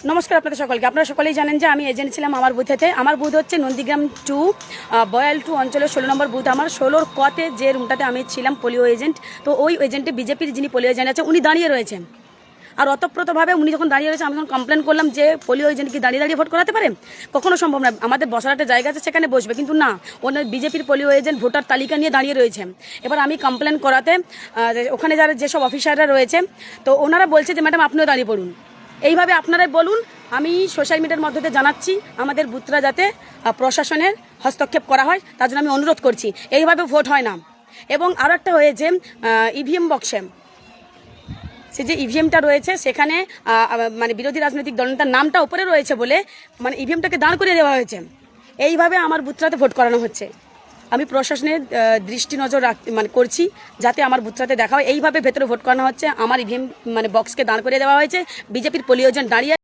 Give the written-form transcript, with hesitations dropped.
নমস্কার আপনাদের সকলকে। আপনারা সকলেই জানেন যে আমি এজেন্ট ছিলাম আমার বুথেতে। আমার বুথ হচ্ছে নন্দীগ্রাম 2 বয়াল 2 অঞ্চলের 16 নম্বর বুথ। আমার 16 কতে যে রুমটাতে আমি ছিলাম পোলিও এজেন্ট, তো ওই এজেন্টে বিজেপির যিনি পোলিও এজেন্ট আছে উনি দাঁড়িয়ে রয়েছেন। আর অতপ্রতভাবে উনি যখন দাঁড়িয়ে রয়েছে আমি যখন কমপ্লেন করলাম যে পোলিও এজেন্ট কি দাঁড়িয়ে দাঁড়িয়ে ভোট করাতে পারে, কখনো সম্ভব না। আমাদের বসার একটা জায়গা আছে, সেখানে বসবে, কিন্তু না, ওনার বিজেপির পোলিও এজেন্ট ভোটার তালিকা নিয়ে দাঁড়িয়ে রয়েছে। এবার আমি কমপ্লেন করাতে ওখানে যারা যেসব অফিসাররা রয়েছে, তো ওনারা বলছে যে ম্যাডাম আপনিও দাঁড়িয়ে পড়ুন। এইভাবে আপনারাই বলুন। আমি সোশ্যাল মিডিয়ার মধ্যে জানাচ্ছি আমাদের বুথরা যাতে প্রশাসনের হস্তক্ষেপ করা হয়, তার জন্য আমি অনুরোধ করছি। এইভাবে ভোট হয় না। এবং আরও একটা হয়েছে, ইভিএম বক্সে সে যে ইভিএমটা রয়েছে সেখানে মানে বিরোধী রাজনৈতিক দলটার নামটা উপরে রয়েছে বলে মানে ইভিএমটাকে দাঁড় করিয়ে দেওয়া হয়েছে। এইভাবে আমার বুথটাতে ভোট করানো হচ্ছে। আমি প্রশাসনের দৃষ্টি নজর মানে করছি যাতে আমার বুথটাতে দেখা হয়। এইভাবে ভেতরে ভোট করানো হচ্ছে, আমার ইভিএম মানে বক্সকে দাঁড় করিয়ে দেওয়া হয়েছে, বিজেপির পোলিও এজেন্ট দাঁড়িয়ে